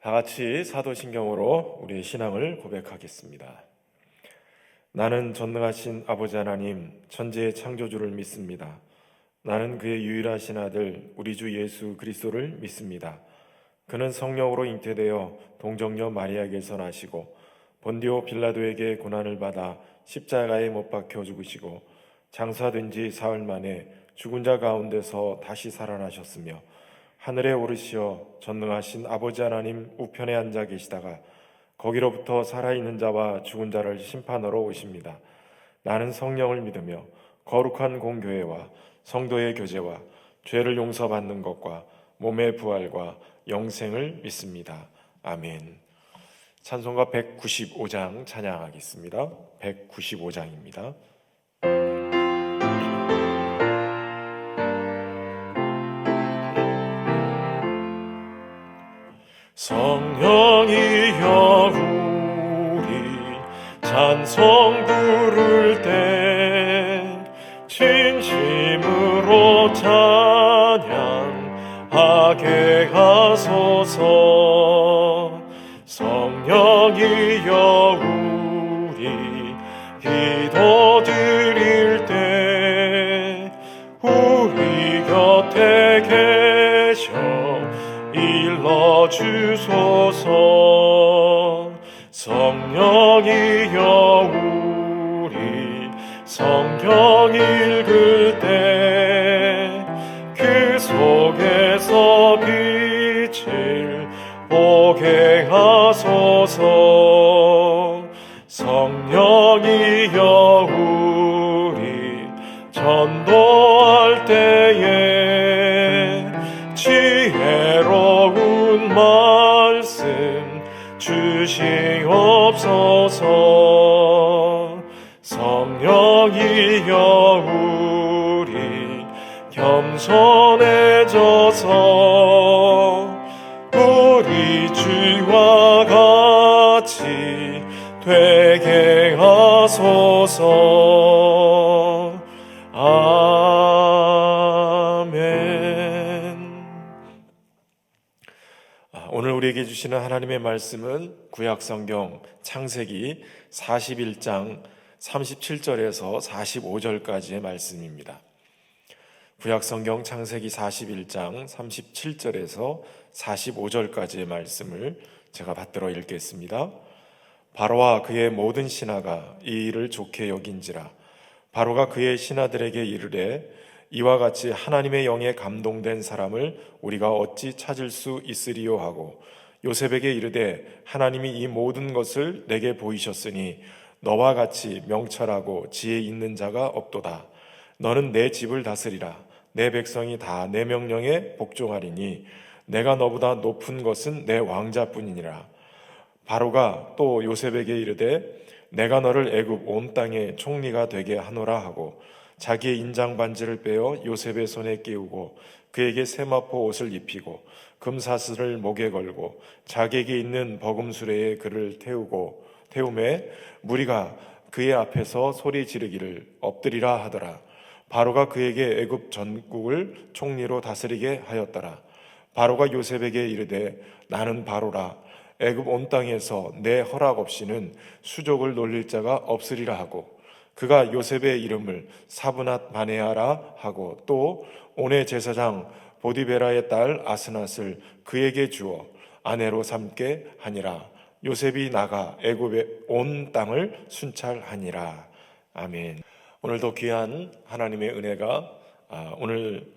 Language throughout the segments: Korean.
다 같이 사도신경으로 우리의 신앙을 고백하겠습니다. 나는 전능하신 아버지 하나님, 천지의 창조주를 믿습니다. 나는 그의 유일하신 아들, 우리 주 예수 그리스도를 믿습니다. 그는 성령으로 잉태되어 동정녀 마리아에게서 나시고 본디오 빌라도에게 고난을 받아 십자가에 못 박혀 죽으시고 장사된 지 사흘 만에 죽은 자 가운데서 다시 살아나셨으며 하늘에 오르시어 전능하신 아버지 하나님 우편에 앉아 계시다가 거기로부터 살아있는 자와 죽은 자를 심판하러 오십니다. 나는 성령을 믿으며 거룩한 공교회와 성도의 교제와 죄를 용서받는 것과 몸의 부활과 영생을 믿습니다. 아멘. 찬송가 195장 찬양하겠습니다. 195장입니다. 성령이여 우리 찬송 부를 때 진심으로 찬양하게 하소서. 성령이여 우리 기도 드릴 때 우리 곁에 계셔 일러주소서. 성령이여 우리 성경 읽을 때 그 속에서 빛을 보게 하소서. 성령이여 우리 전도할 때에 지혜로운 말씀 주시옵소서. 성령이여 우리 겸손해져서 우리 주와 같이 되게 하소서. 아멘. 오늘 우리에게 주시는 하나님의 말씀은 구약성경 창세기 41장 37절에서 45절까지의 말씀입니다. 구약성경 창세기 41장 37절에서 45절까지의 말씀을 제가 받들어 읽겠습니다. 바로와 그의 모든 신하가 이 일을 좋게 여긴지라. 바로가 그의 신하들에게 이르되 이와 같이 하나님의 영에 감동된 사람을 우리가 어찌 찾을 수 있으리요 하고 요셉에게 이르되 하나님이 이 모든 것을 내게 보이셨으니 너와 같이 명철하고 지혜 있는 자가 없도다. 너는 내 집을 다스리라. 내 백성이 다 내 명령에 복종하리니 내가 너보다 높은 것은 내 왕자뿐이니라. 바로가 또 요셉에게 이르되 내가 너를 애굽 온 땅의 총리가 되게 하노라 하고 자기의 인장 반지를 빼어 요셉의 손에 끼우고 그에게 세마포 옷을 입히고 금사슬을 목에 걸고 자기에게 있는 버금수레에 그를 태우매 무리가 그의 앞에서 소리 지르기를 엎드리라 하더라. 바로가 그에게 애굽 전국을 총리로 다스리게 하였더라. 바로가 요셉에게 이르되 나는 바로라. 애굽 온 땅에서 내 허락 없이는 수족을 놀릴 자가 없으리라 하고 그가 요셉의 이름을 사브낫 바네아라 하고 또 온의 제사장 보디베라의 딸 아스낫을 그에게 주어 아내로 삼게 하니라. 요셉이 나가 애굽의 온 땅을 순찰하니라. 아멘. 오늘도 귀한 하나님의 은혜가 오늘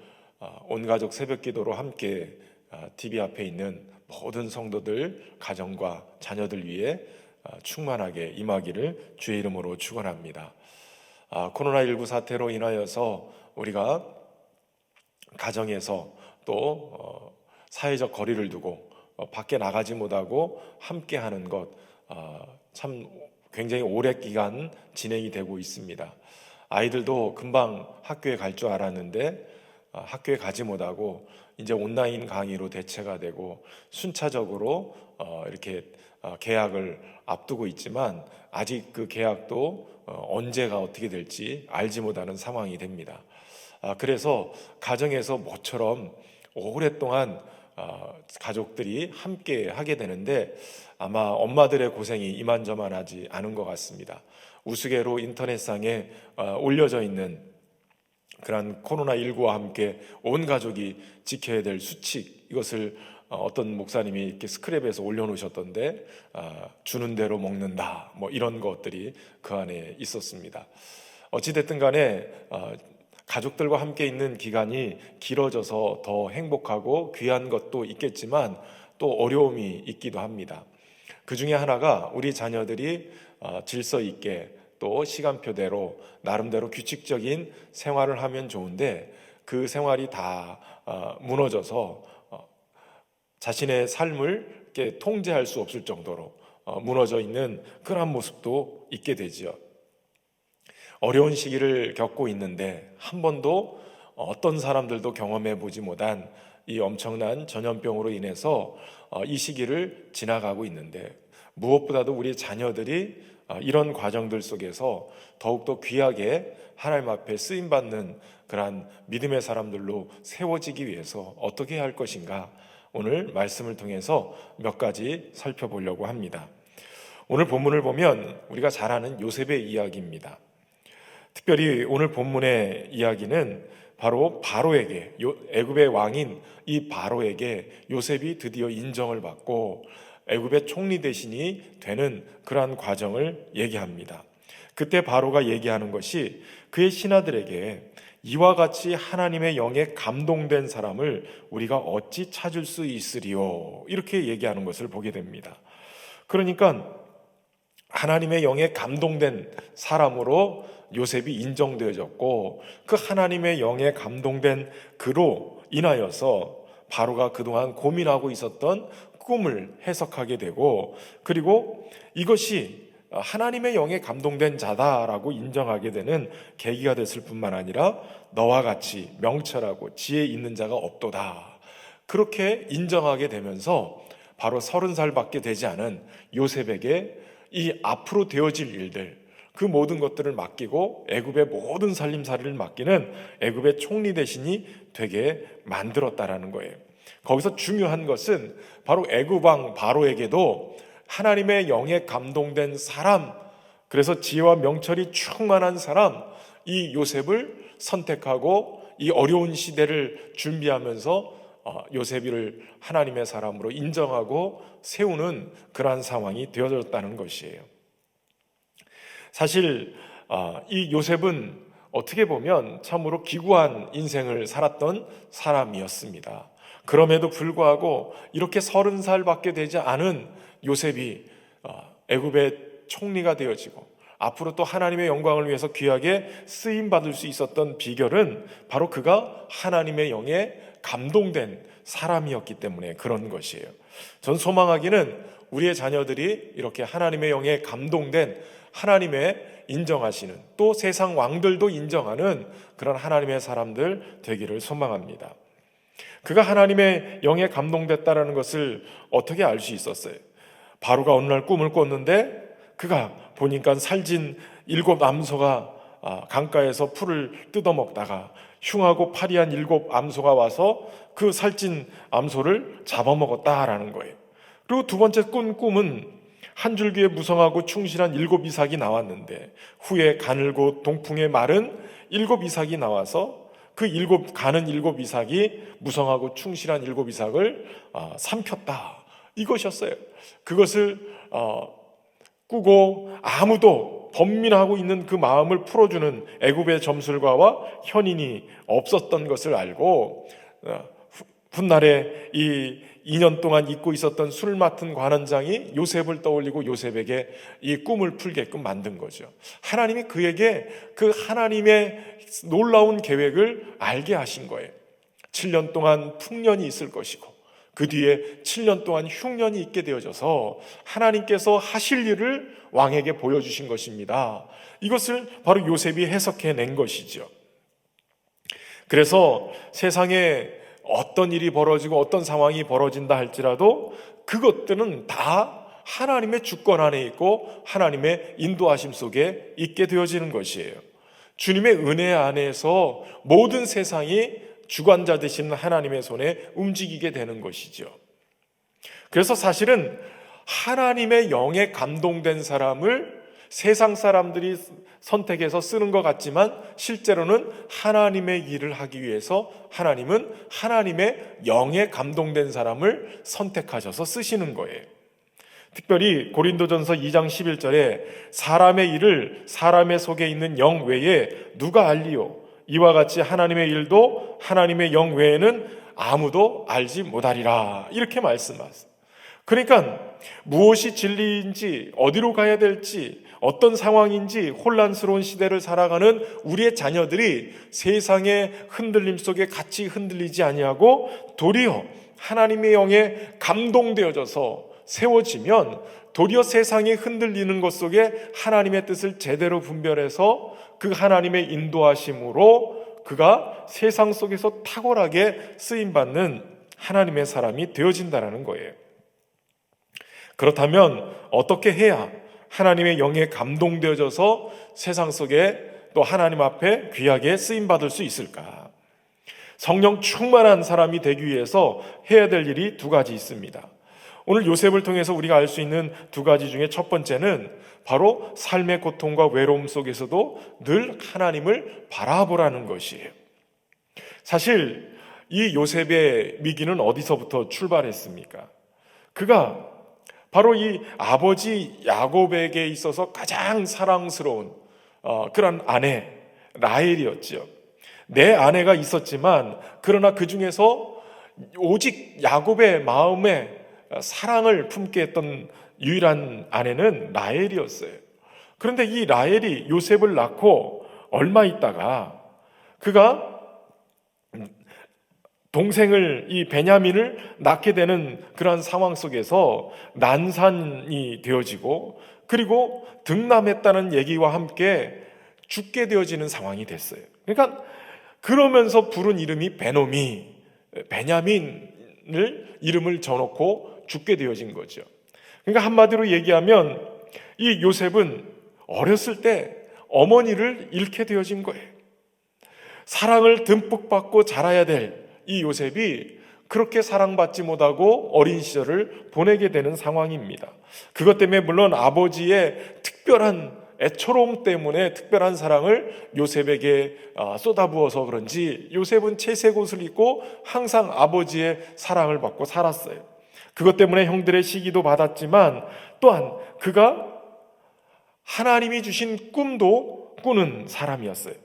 온 가족 새벽 기도로 함께 TV 앞에 있는 모든 성도들 가정과 자녀들 위해 충만하게 임하기를 주의 이름으로 축원합니다. 코로나19 사태로 인하여서 우리가 가정에서 또 사회적 거리를 두고 밖에 나가지 못하고 함께하는 것 참 굉장히 오래 기간 진행이 되고 있습니다. 아이들도 금방 학교에 갈 줄 알았는데 학교에 가지 못하고 이제 온라인 강의로 대체가 되고 순차적으로 이렇게 계약을 앞두고 있지만 아직 그 계약도 언제가 어떻게 될지 알지 못하는 상황이 됩니다. 그래서 가정에서 모처럼 오랫동안 가족들이 함께 하게 되는데 아마 엄마들의 고생이 이만저만하지 않은 것 같습니다. 우스개로 인터넷상에 올려져 있는 그런 코로나19와 함께 온 가족이 지켜야 될 수칙, 이것을 어떤 목사님이 이렇게 스크랩에서 올려놓으셨던데 주는 대로 먹는다, 뭐 이런 것들이 그 안에 있었습니다. 어찌됐든 간에 가족들과 함께 있는 기간이 길어져서 더 행복하고 귀한 것도 있겠지만 또 어려움이 있기도 합니다. 그 중에 하나가 우리 자녀들이 질서 있게 또 시간표대로 나름대로 규칙적인 생활을 하면 좋은데 그 생활이 다 무너져서 자신의 삶을 이렇게 통제할 수 없을 정도로 무너져 있는 그런 모습도 있게 되지요. 어려운 시기를 겪고 있는데 한 번도 어떤 사람들도 경험해 보지 못한 이 엄청난 전염병으로 인해서 이 시기를 지나가고 있는데 무엇보다도 우리 자녀들이 이런 과정들 속에서 더욱더 귀하게 하나님 앞에 쓰임받는 그러한 믿음의 사람들로 세워지기 위해서 어떻게 해야 할 것인가, 오늘 말씀을 통해서 몇 가지 살펴보려고 합니다. 오늘 본문을 보면 우리가 잘 아는 요셉의 이야기입니다. 특별히 오늘 본문의 이야기는 바로 바로에게, 애굽의 왕인 이 바로에게 요셉이 드디어 인정을 받고 애굽의 총리 대신이 되는 그러한 과정을 얘기합니다. 그때 바로가 얘기하는 것이 그의 신하들에게 이와 같이 하나님의 영에 감동된 사람을 우리가 어찌 찾을 수 있으리요, 이렇게 얘기하는 것을 보게 됩니다. 그러니까 하나님의 영에 감동된 사람으로 요셉이 인정되어졌고 그 하나님의 영에 감동된 그로 인하여서 바로가 그동안 고민하고 있었던 꿈을 해석하게 되고, 그리고 이것이 하나님의 영에 감동된 자다라고 인정하게 되는 계기가 됐을 뿐만 아니라 너와 같이 명철하고 지혜 있는 자가 없도다, 그렇게 인정하게 되면서 바로 30살밖에 되지 않은 요셉에게 이 앞으로 되어질 일들, 그 모든 것들을 맡기고 애굽의 모든 살림살이를 맡기는 애굽의 총리 대신이 되게 만들었다라는 거예요. 거기서 중요한 것은 바로 애굽 왕 바로에게도 하나님의 영에 감동된 사람, 그래서 지혜와 명철이 충만한 사람, 이 요셉을 선택하고 이 어려운 시대를 준비하면서 요셉을 하나님의 사람으로 인정하고 세우는 그러한 상황이 되어졌다는 것이에요. 사실 이 요셉은 어떻게 보면 참으로 기구한 인생을 살았던 사람이었습니다. 그럼에도 불구하고 이렇게 30살밖에 되지 않은 요셉이 애굽의 총리가 되어지고 앞으로 또 하나님의 영광을 위해서 귀하게 쓰임받을 수 있었던 비결은 바로 그가 하나님의 영에 감동된 사람이었기 때문에 그런 것이에요. 전 소망하기는 우리의 자녀들이 이렇게 하나님의 영에 감동된, 하나님의 인정하시는, 또 세상 왕들도 인정하는 그런 하나님의 사람들 되기를 소망합니다. 그가 하나님의 영에 감동됐다라는 것을 어떻게 알 수 있었어요? 바로가 어느 날 꿈을 꿨는데 그가 보니까 살진 7 암소가 강가에서 풀을 뜯어먹다가 흉하고 파리한 7 암소가 와서 그 살찐 암소를 잡아먹었다라는 거예요. 그리고 두 번째 꾼 꿈은 한 줄기에 무성하고 충실한 7 이삭이 나왔는데 후에 가늘고 동풍에 마른 7 이삭이 나와서 그 가는 7 이삭이 무성하고 충실한 7 이삭을 삼켰다, 이것이었어요. 그것을 꾸고 아무도 번민하고 있는 그 마음을 풀어주는 애굽의 점술가와 현인이 없었던 것을 알고 훗날에 이 2년 동안 잊고 있었던 술 맡은 관원장이 요셉을 떠올리고 요셉에게 이 꿈을 풀게끔 만든 거죠. 하나님이 그에게 그 하나님의 놀라운 계획을 알게 하신 거예요. 7년 동안 풍년이 있을 것이고 그 뒤에 7년 동안 흉년이 있게 되어져서 하나님께서 하실 일을 왕에게 보여주신 것입니다. 이것을 바로 요셉이 해석해낸 것이죠. 그래서 세상에 어떤 일이 벌어지고 어떤 상황이 벌어진다 할지라도 그것들은 다 하나님의 주권 안에 있고 하나님의 인도하심 속에 있게 되어지는 것이에요. 주님의 은혜 안에서 모든 세상이 주관자 되시는 하나님의 손에 움직이게 되는 것이죠. 그래서 사실은 하나님의 영에 감동된 사람을 세상 사람들이 선택해서 쓰는 것 같지만 실제로는 하나님의 일을 하기 위해서 하나님은 하나님의 영에 감동된 사람을 선택하셔서 쓰시는 거예요. 특별히 고린도전서 2장 11절에 사람의 일을 사람의 속에 있는 영 외에 누가 알리요? 이와 같이 하나님의 일도 하나님의 영 외에는 아무도 알지 못하리라. 이렇게 말씀하세요. 그러니까 무엇이 진리인지, 어디로 가야 될지, 어떤 상황인지 혼란스러운 시대를 살아가는 우리의 자녀들이 세상의 흔들림 속에 같이 흔들리지 아니하고 도리어 하나님의 영에 감동되어져서 세워지면 도리어 세상이 흔들리는 것 속에 하나님의 뜻을 제대로 분별해서 그 하나님의 인도하심으로 그가 세상 속에서 탁월하게 쓰임받는 하나님의 사람이 되어진다는 거예요. 그렇다면 어떻게 해야 하나님의 영에 감동되어져서 세상 속에 또 하나님 앞에 귀하게 쓰임받을 수 있을까? 성령 충만한 사람이 되기 위해서 해야 될 일이 두 가지 있습니다. 오늘 요셉을 통해서 우리가 알 수 있는 두 가지 중에 첫 번째는 바로 삶의 고통과 외로움 속에서도 늘 하나님을 바라보라는 것이에요. 사실 이 요셉의 미기는 어디서부터 출발했습니까? 그가 바로 이 아버지 야곱에게 있어서 가장 사랑스러운 그런 아내 라헬이었죠. 내 아내가 있었지만 그러나 그 중에서 오직 야곱의 마음에 사랑을 품게 했던 유일한 아내는 라헬이었어요. 그런데 이 라헬이 요셉을 낳고 얼마 있다가 그가 동생을 이 베냐민을 낳게 되는 그런 상황 속에서 난산이 되어지고 그리고 등남했다는 얘기와 함께 죽게 되어지는 상황이 됐어요. 그러니까 그러면서 부른 이름이 베노미, 베냐민을 이름을 져놓고 죽게 되어진 거죠. 그러니까 한마디로 얘기하면 이 요셉은 어렸을 때 어머니를 잃게 되어진 거예요. 사랑을 듬뿍 받고 자라야 될 이 요셉이 그렇게 사랑받지 못하고 어린 시절을 보내게 되는 상황입니다. 그것 때문에 물론 아버지의 특별한 애처로움 때문에 특별한 사랑을 요셉에게 쏟아부어서 그런지 요셉은 채색 옷을 입고 항상 아버지의 사랑을 받고 살았어요. 그것 때문에 형들의 시기도 받았지만 또한 그가 하나님이 주신 꿈도 꾸는 사람이었어요.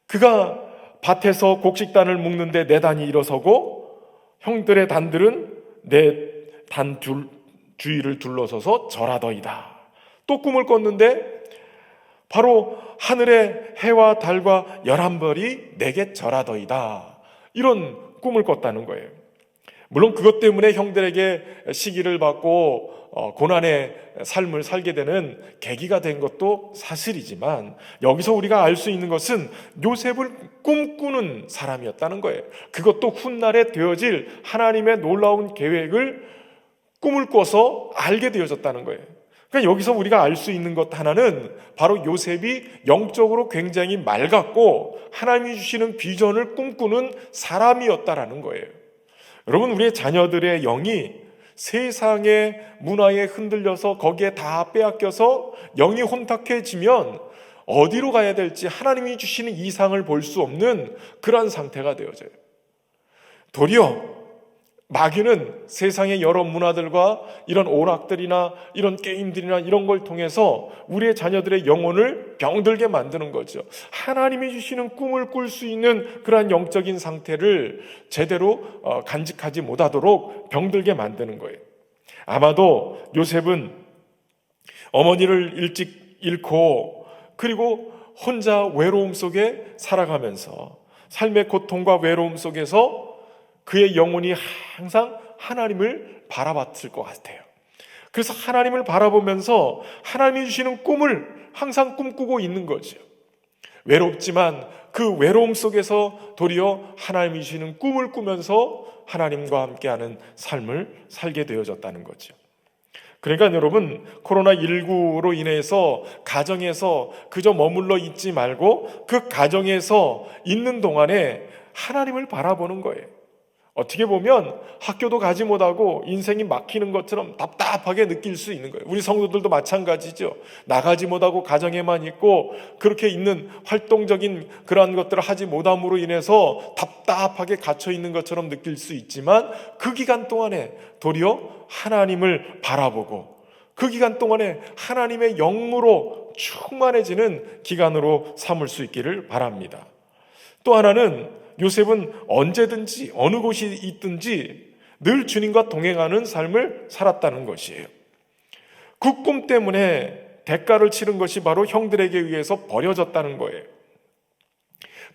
그가 밭에서 곡식단을 묶는데 네 단이 일어서고 형들의 단들은 네 단 주위를 둘러서서 절하더이다. 또 꿈을 꿨는데 바로 하늘의 해와 달과 11별이 내게 절하더이다. 이런 꿈을 꿨다는 거예요. 물론 그것 때문에 형들에게 시기를 받고 고난의 삶을 살게 되는 계기가 된 것도 사실이지만 여기서 우리가 알 수 있는 것은 요셉을 꿈꾸는 사람이었다는 거예요. 그것도 훗날에 되어질 하나님의 놀라운 계획을 꿈을 꿔서 알게 되어졌다는 거예요. 그러니까 여기서 우리가 알 수 있는 것 하나는 바로 요셉이 영적으로 굉장히 맑았고 하나님이 주시는 비전을 꿈꾸는 사람이었다라는 거예요. 여러분, 우리의 자녀들의 영이 세상의 문화에 흔들려서 거기에 다 빼앗겨서 영이 혼탁해지면 어디로 가야 될지 하나님이 주시는 이상을 볼 수 없는 그러한 상태가 되어져요. 도리어 마귀는 세상의 여러 문화들과 이런 오락들이나 이런 게임들이나 이런 걸 통해서 우리의 자녀들의 영혼을 병들게 만드는 거죠. 하나님이 주시는 꿈을 꿀 수 있는 그러한 영적인 상태를 제대로 간직하지 못하도록 병들게 만드는 거예요. 아마도 요셉은 어머니를 일찍 잃고 그리고 혼자 외로움 속에 살아가면서 삶의 고통과 외로움 속에서 그의 영혼이 항상 하나님을 바라봤을 것 같아요. 그래서 하나님을 바라보면서 하나님이 주시는 꿈을 항상 꿈꾸고 있는 거죠. 외롭지만 그 외로움 속에서 도리어 하나님이 주시는 꿈을 꾸면서 하나님과 함께하는 삶을 살게 되어졌다는 거죠. 그러니까 여러분, 코로나19로 인해서 가정에서 그저 머물러 있지 말고 그 가정에서 있는 동안에 하나님을 바라보는 거예요. 어떻게 보면 학교도 가지 못하고 인생이 막히는 것처럼 답답하게 느낄 수 있는 거예요. 우리 성도들도 마찬가지죠. 나가지 못하고 가정에만 있고 그렇게 있는 활동적인 그러한 것들을 하지 못함으로 인해서 답답하게 갇혀 있는 것처럼 느낄 수 있지만, 그 기간 동안에 도리어 하나님을 바라보고 그 기간 동안에 하나님의 영으로 충만해지는 기간으로 삼을 수 있기를 바랍니다. 또 하나는, 요셉은 언제든지 어느 곳이 있든지 늘 주님과 동행하는 삶을 살았다는 것이에요. 그 꿈 때문에 대가를 치른 것이 바로 형들에게 의해서 버려졌다는 거예요.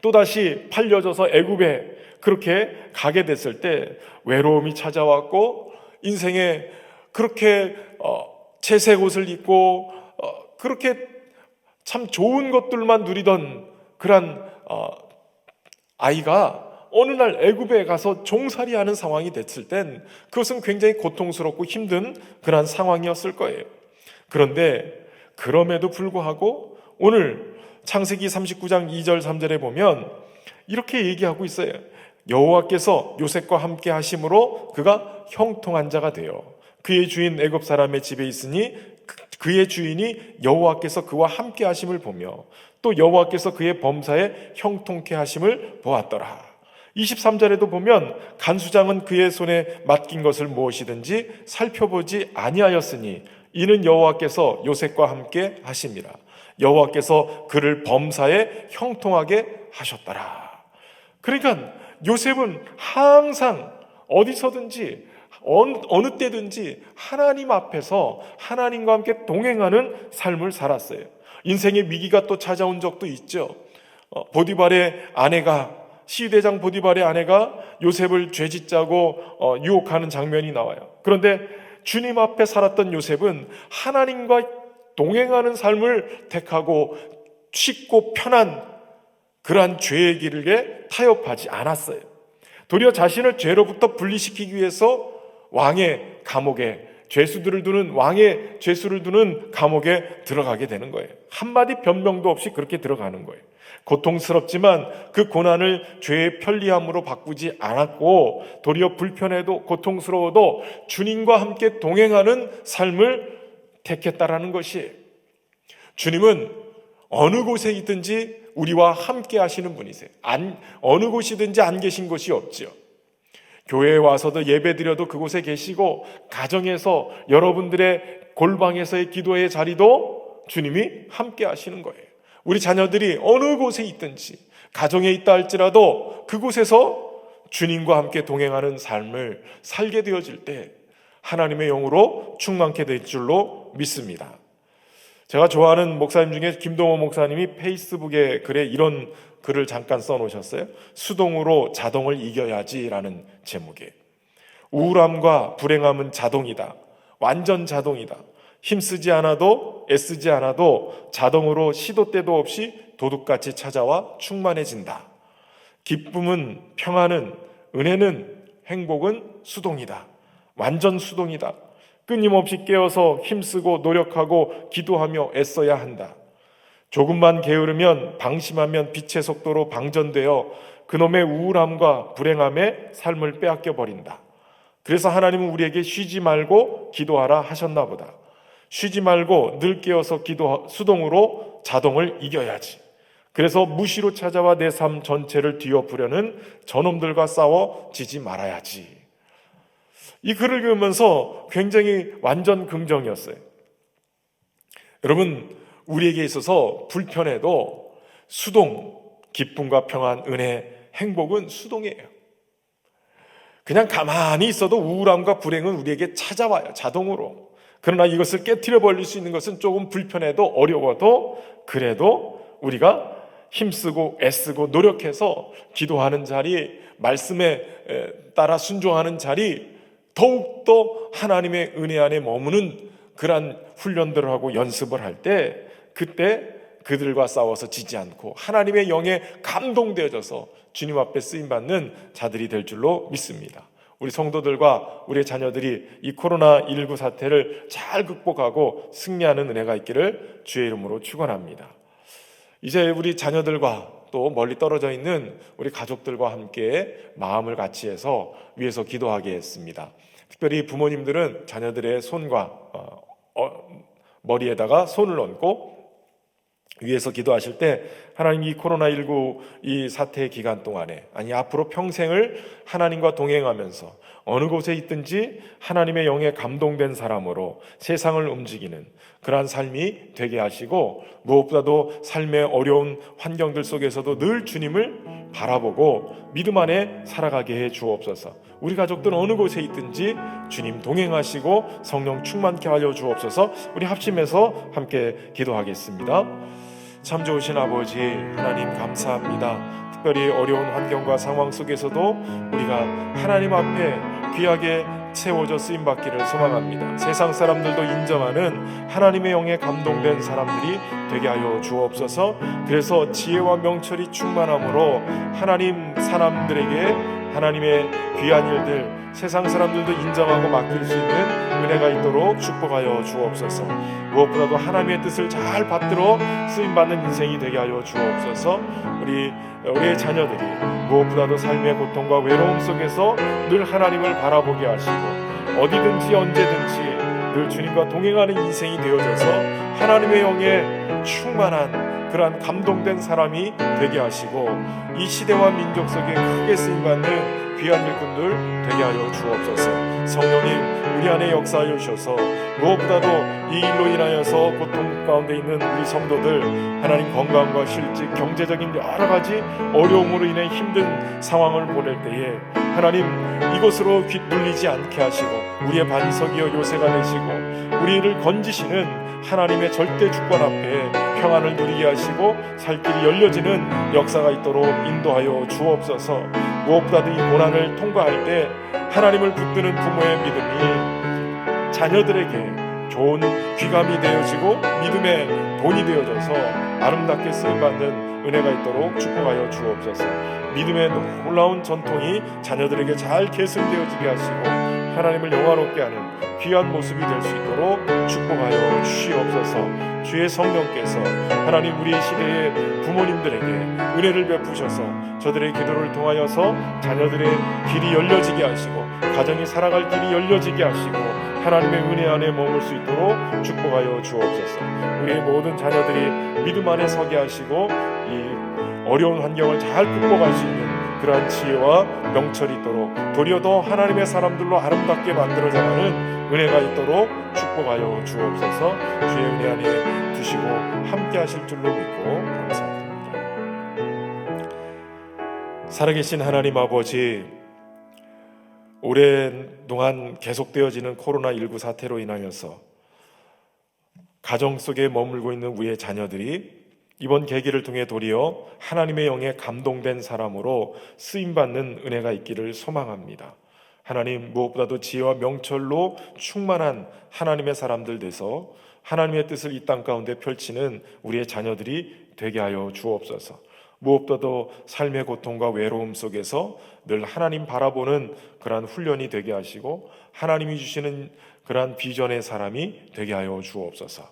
또다시 팔려져서 애굽에 그렇게 가게 됐을 때 외로움이 찾아왔고, 인생에 그렇게 채색 옷을 입고 그렇게 참 좋은 것들만 누리던 그런 아이가 어느 날 애굽에 가서 종살이하는 상황이 됐을 땐 그것은 굉장히 고통스럽고 힘든 그런 상황이었을 거예요. 그런데 그럼에도 불구하고 오늘 창세기 39장 2절 3절에 보면 이렇게 얘기하고 있어요. 여호와께서 요셉과 함께 하심으로 그가 형통한 자가 되어 그의 주인 애굽 사람의 집에 있으니 그의 주인이 여호와께서 그와 함께 하심을 보며 또 여호와께서 그의 범사에 형통케 하심을 보았더라. 23절에도 보면 간수장은 그의 손에 맡긴 것을 무엇이든지 살펴보지 아니하였으니 이는 여호와께서 요셉과 함께 하심이라. 여호와께서 그를 범사에 형통하게 하셨더라. 그러니까 요셉은 항상 어디서든지 어느 때든지 하나님 앞에서 하나님과 함께 동행하는 삶을 살았어요. 인생의 위기가 또 찾아온 적도 있죠. 보디발의 아내가, 시대장 보디발의 아내가 요셉을 죄짓자고 유혹하는 장면이 나와요. 그런데 주님 앞에 살았던 요셉은 하나님과 동행하는 삶을 택하고 쉽고 편한 그러한 죄의 길에 타협하지 않았어요. 도리어 자신을 죄로부터 분리시키기 위해서 왕의 감옥에, 죄수들을 두는 왕의 죄수를 두는 감옥에 들어가게 되는 거예요. 한마디 변명도 없이 그렇게 들어가는 거예요. 고통스럽지만 그 고난을 죄의 편리함으로 바꾸지 않았고, 도리어 불편해도 고통스러워도 주님과 함께 동행하는 삶을 택했다라는 것이에요. 주님은 어느 곳에 있든지 우리와 함께 하시는 분이세요. 어느 곳이든지 안 계신 곳이 없죠. 교회에 와서도 예배드려도 그곳에 계시고, 가정에서 여러분들의 골방에서의 기도의 자리도 주님이 함께 하시는 거예요. 우리 자녀들이 어느 곳에 있든지 가정에 있다 할지라도 그곳에서 주님과 함께 동행하는 삶을 살게 되어질 때 하나님의 영으로 충만케 될 줄로 믿습니다. 제가 좋아하는 목사님 중에 김동호 목사님이 페이스북에 글에 이런 글을 잠깐 써놓으셨어요. 수동으로 자동을 이겨야지라는 제목에, 우울함과 불행함은 자동이다. 완전 자동이다. 힘쓰지 않아도 애쓰지 않아도 자동으로 시도 때도 없이 도둑같이 찾아와 충만해진다. 기쁨은, 평안은, 은혜는, 행복은 수동이다. 완전 수동이다. 끊임없이 깨어서 힘쓰고 노력하고 기도하며 애써야 한다. 조금만 게으르면, 방심하면 빛의 속도로 방전되어 그놈의 우울함과 불행함의 삶을 빼앗겨 버린다. 그래서 하나님은 우리에게 쉬지 말고 기도하라 하셨나 보다. 쉬지 말고 늘 깨어서 수동으로 자동을 이겨야지. 그래서 무시로 찾아와 내 삶 전체를 뒤엎으려는 저놈들과 싸워 지지 말아야지. 이 글을 읽으면서 굉장히 완전 긍정이었어요. 여러분, 우리에게 있어서 불편해도 수동, 기쁨과 평안, 은혜, 행복은 수동이에요. 그냥 가만히 있어도 우울함과 불행은 우리에게 찾아와요, 자동으로. 그러나 이것을 깨트려 버릴 수 있는 것은 조금 불편해도 어려워도 그래도 우리가 힘쓰고 애쓰고 노력해서 기도하는 자리, 말씀에 따라 순종하는 자리, 더욱더 하나님의 은혜 안에 머무는 그러한 훈련들을 하고 연습을 할 때, 그때 그들과 싸워서 지지 않고 하나님의 영에 감동되어져서 주님 앞에 쓰임받는 자들이 될 줄로 믿습니다. 우리 성도들과 우리 자녀들이 이 코로나19 사태를 잘 극복하고 승리하는 은혜가 있기를 주의 이름으로 축원합니다. 이제 우리 자녀들과 또 멀리 떨어져 있는 우리 가족들과 함께 마음을 같이 해서 위에서 기도하게 했습니다. 특별히 부모님들은 자녀들의 손과 머리에다가 손을 얹고 위에서 기도하실 때 하나님, 이 코로나19 이 사태 기간 동안에, 아니 앞으로 평생을 하나님과 동행하면서 어느 곳에 있든지 하나님의 영에 감동된 사람으로 세상을 움직이는 그러한 삶이 되게 하시고, 무엇보다도 삶의 어려운 환경들 속에서도 늘 주님을 바라보고 믿음 안에 살아가게 해 주옵소서. 우리 가족들은 어느 곳에 있든지 주님 동행하시고 성령 충만케 하여 주옵소서. 우리 합심해서 함께 기도하겠습니다. 참 좋으신 아버지 하나님, 감사합니다. 특별히 어려운 환경과 상황 속에서도 우리가 하나님 앞에 귀하게 세워져 쓰임받기를 소망합니다. 세상 사람들도 인정하는 하나님의 영에 감동된 사람들이 되게 하여 주옵소서. 그래서 지혜와 명철이 충만함으로 하나님 사람들에게 하나님의 귀한 일들, 세상 사람들도 인정하고 맡길 수 있는 은혜가 있도록 축복하여 주옵소서. 무엇보다도 하나님의 뜻을 잘 받들어 쓰임받는 인생이 되게 하여 주옵소서. 우리의 자녀들이 무엇보다도 삶의 고통과 외로움 속에서 늘 하나님을 바라보게 하시고 어디든지 언제든지 늘 주님과 동행하는 인생이 되어져서 하나님의 영에 충만한 그러한 감동된 사람이 되게 하시고 이 시대와 민족 속에 크게 쓰임받는 귀한 일꾼들 되게 하여 주옵소서. 성령님, 우리 안에 역사하여 주셔서 무엇보다도 이 일로 인하여서 고통 가운데 있는 우리 성도들, 하나님 건강과 실직, 경제적인 여러 가지 어려움으로 인해 힘든 상황을 보낼 때에 하나님 이곳으로 귀 눌리지 않게 하시고 우리의 반석이여 요새가 되시고 우리를 건지시는 하나님의 절대 주권 앞에 평안을 누리게 하시고 살 길이 열려지는 역사가 있도록 인도하여 주옵소서. 무엇보다도 이 고난을 통과할 때 하나님을 붙드는 부모의 믿음이 자녀들에게 좋은 귀감이 되어지고 믿음의 돈이 되어져서 아름답게 쓰임받는 은혜가 있도록 축복하여 주옵소서. 믿음의 놀라운 전통이 자녀들에게 잘 계승되어지게 하시고 하나님을 영화롭게 하는 귀한 모습이 될 수 있도록 축복하여 주시옵소서. 주의 성령께서 하나님 우리의 시대의 부모님들에게 은혜를 베푸셔서 저들의 기도를 통하여서 자녀들의 길이 열려지게 하시고 가정이 살아갈 길이 열려지게 하시고 하나님의 은혜 안에 머물 수 있도록 축복하여 주옵소서. 우리의 모든 자녀들이 믿음 안에 서게 하시고 이 어려운 환경을 잘 극복할 수 있는 그러한 지혜와 명철이 있도록 도리어 더 하나님의 사람들로 아름답게 만들어져가는 은혜가 있도록 축복하여 주옵소서. 주의 은혜 안에 두시고 함께 하실 줄로 믿고 감사드립니다. 살아계신 하나님 아버지, 오랜 동안 계속되어지는 코로나19 사태로 인하여서 가정 속에 머물고 있는 우리의 자녀들이 이번 계기를 통해 도리어 하나님의 영에 감동된 사람으로 쓰임받는 은혜가 있기를 소망합니다. 하나님, 무엇보다도 지혜와 명철로 충만한 하나님의 사람들 돼서 하나님의 뜻을 이 땅 가운데 펼치는 우리의 자녀들이 되게 하여 주옵소서. 무엇보다도 삶의 고통과 외로움 속에서 늘 하나님 바라보는 그러한 훈련이 되게 하시고 하나님이 주시는 그러한 비전의 사람이 되게 하여 주옵소서.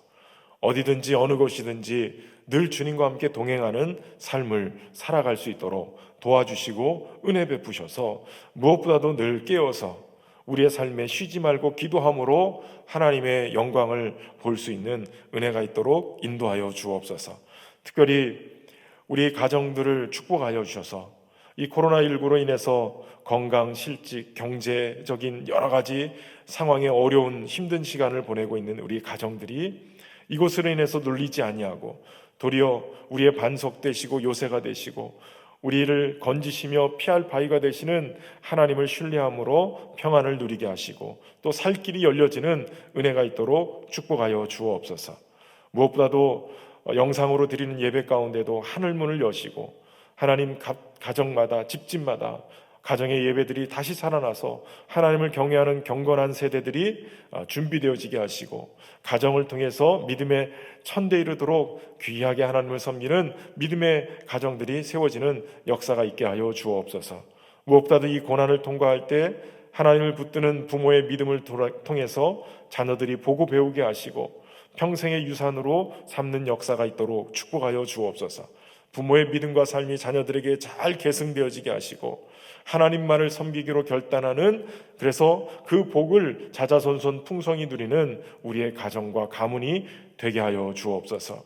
어디든지 어느 곳이든지 늘 주님과 함께 동행하는 삶을 살아갈 수 있도록 도와주시고 은혜 베푸셔서 무엇보다도 늘 깨어서 우리의 삶에 쉬지 말고 기도함으로 하나님의 영광을 볼 수 있는 은혜가 있도록 인도하여 주옵소서. 특별히 우리 가정들을 축복하여 주셔서 이 코로나19로 인해서 건강, 실직, 경제적인 여러 가지 상황에 어려운 힘든 시간을 보내고 있는 우리 가정들이 이곳으로 인해서 눌리지 아니하고 도리어 우리의 반석 되시고 요새가 되시고 우리를 건지시며 피할 바위가 되시는 하나님을 신뢰함으로 평안을 누리게 하시고 또 살 길이 열려지는 은혜가 있도록 축복하여 주옵소서. 무엇보다도 영상으로 드리는 예배 가운데도 하늘문을 여시고 하나님 가정마다 집집마다 가정의 예배들이 다시 살아나서 하나님을 경외하는 경건한 세대들이 준비되어지게 하시고 가정을 통해서 믿음의 천대 이르도록 귀하게 하나님을 섬기는 믿음의 가정들이 세워지는 역사가 있게 하여 주옵소서. 무엇보다도 이 고난을 통과할 때 하나님을 붙드는 부모의 믿음을 통해서 자녀들이 보고 배우게 하시고 평생의 유산으로 삼는 역사가 있도록 축복하여 주옵소서. 부모의 믿음과 삶이 자녀들에게 잘 계승되어지게 하시고 하나님만을 섬기기로 결단하는, 그래서 그 복을 자자손손 풍성히 누리는 우리의 가정과 가문이 되게 하여 주옵소서.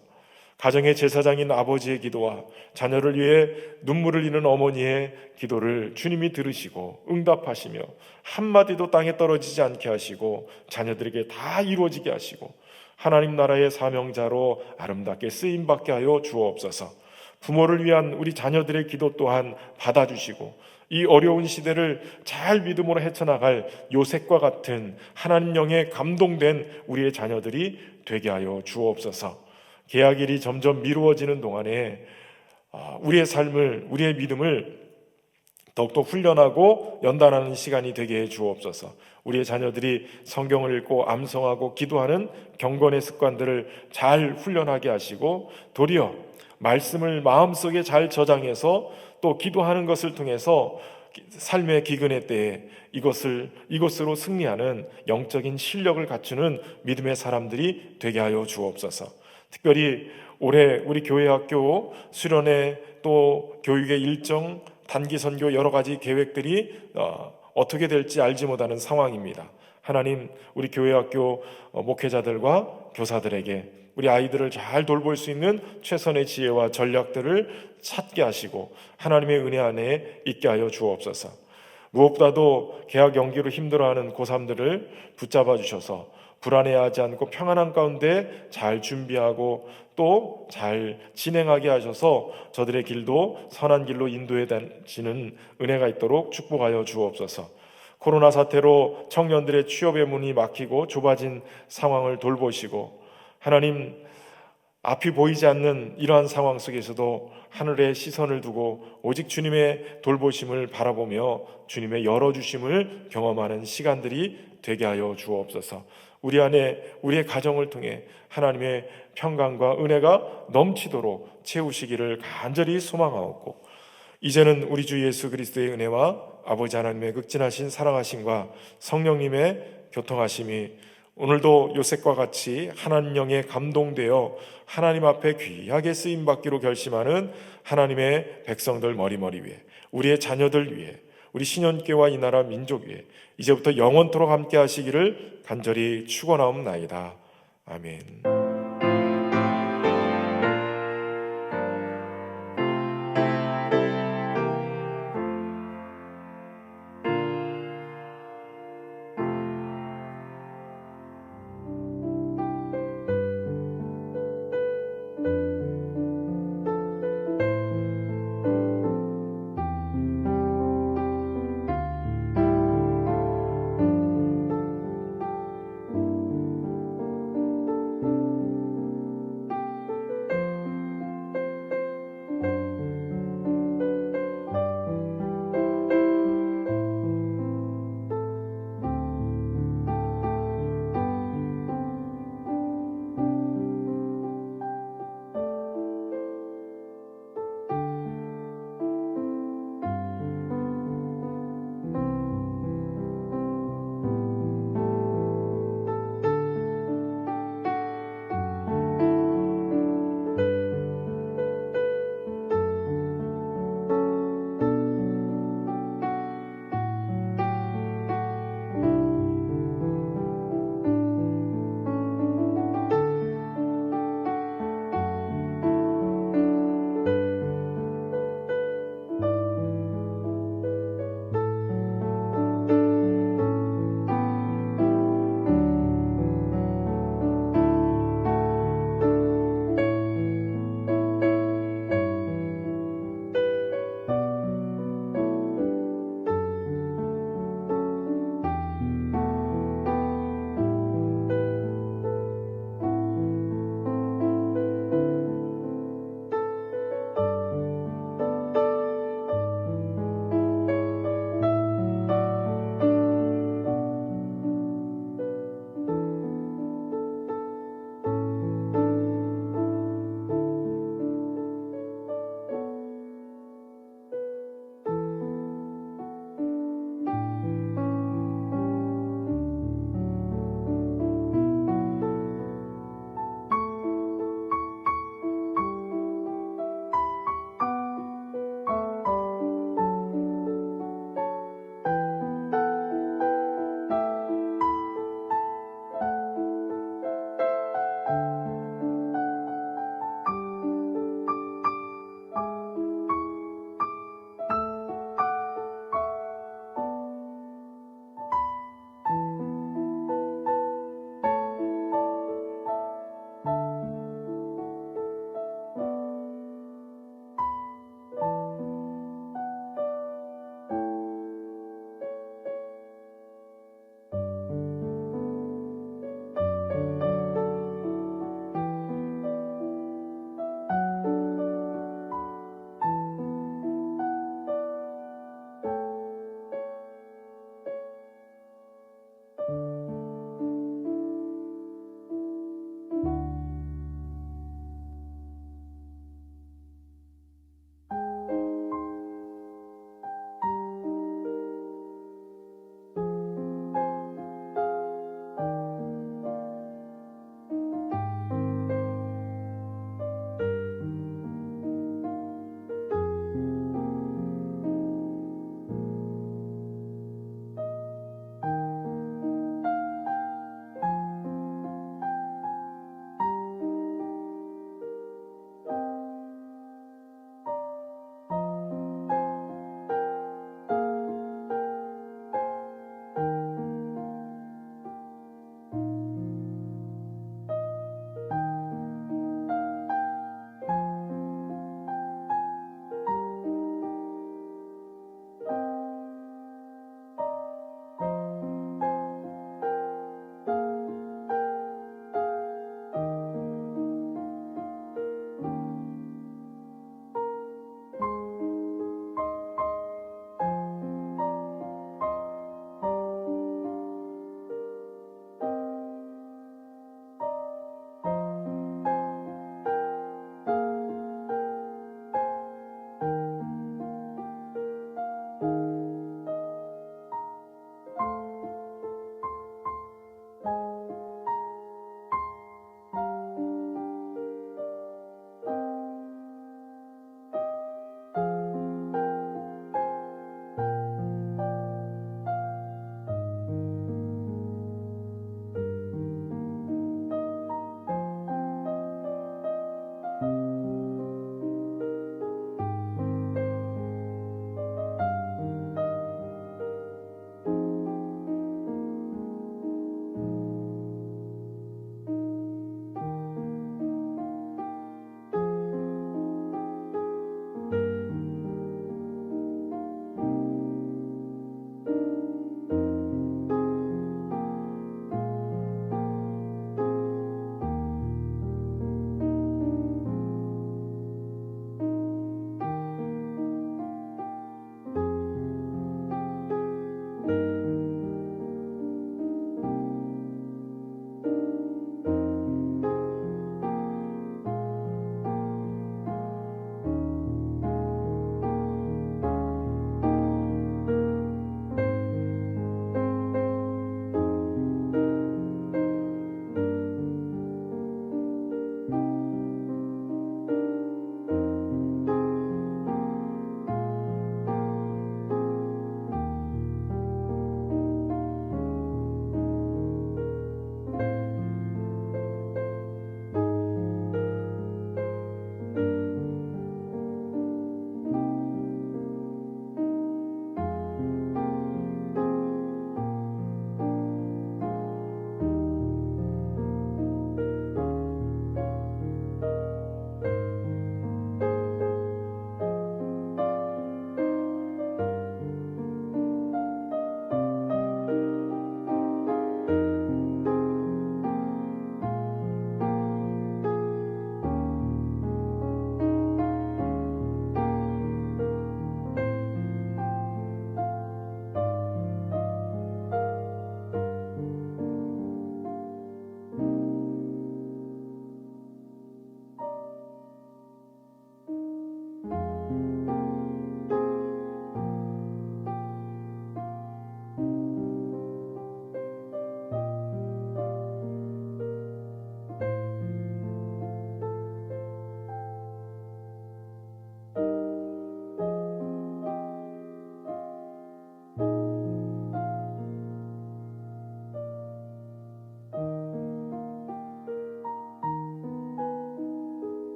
가정의 제사장인 아버지의 기도와 자녀를 위해 눈물을 흘리는 어머니의 기도를 주님이 들으시고 응답하시며 한마디도 땅에 떨어지지 않게 하시고 자녀들에게 다 이루어지게 하시고 하나님 나라의 사명자로 아름답게 쓰임받게 하여 주옵소서. 부모를 위한 우리 자녀들의 기도 또한 받아주시고 이 어려운 시대를 잘 믿음으로 헤쳐나갈 요셉과 같은 하나님 영에 감동된 우리의 자녀들이 되게 하여 주옵소서. 계약일이 점점 미루어지는 동안에 우리의 삶을, 우리의 믿음을 더욱더 훈련하고 연단하는 시간이 되게 해 주옵소서. 우리의 자녀들이 성경을 읽고 암송하고 기도하는 경건의 습관들을 잘 훈련하게 하시고 도리어 말씀을 마음속에 잘 저장해서 또 기도하는 것을 통해서 삶의 기근의 때에 이것으로 승리하는 영적인 실력을 갖추는 믿음의 사람들이 되게 하여 주옵소서. 특별히 올해 우리 교회 학교 수련회 또 교육의 일정, 단기 선교 여러 가지 계획들이 어떻게 될지 알지 못하는 상황입니다. 하나님, 우리 교회 학교 목회자들과 교사들에게 우리 아이들을 잘 돌볼 수 있는 최선의 지혜와 전략들을 찾게 하시고 하나님의 은혜 안에 있게 하여 주옵소서. 무엇보다도 개학 연기로 힘들어하는 고3들을 붙잡아 주셔서 불안해하지 않고 평안한 가운데 잘 준비하고 또 잘 진행하게 하셔서 저들의 길도 선한 길로 인도해지는 은혜가 있도록 축복하여 주옵소서. 코로나 사태로 청년들의 취업의 문이 막히고 좁아진 상황을 돌보시고 하나님, 앞이 보이지 않는 이러한 상황 속에서도 하늘에 시선을 두고 오직 주님의 돌보심을 바라보며 주님의 열어주심을 경험하는 시간들이 되게 하여 주옵소서. 우리 안에 우리의 가정을 통해 하나님의 평강과 은혜가 넘치도록 채우시기를 간절히 소망하옵고, 이제는 우리 주 예수 그리스도의 은혜와 아버지 하나님의 극진하신 사랑하심과 성령님의 교통하심이 오늘도 요셉과 같이 하나님 영에 감동되어 하나님 앞에 귀하게 쓰임받기로 결심하는 하나님의 백성들 머리머리 위에, 우리의 자녀들 위에, 우리 신년교와 이 나라 민족 위에 이제부터 영원토록 함께 하시기를 간절히 축원하옵나이다. 아멘.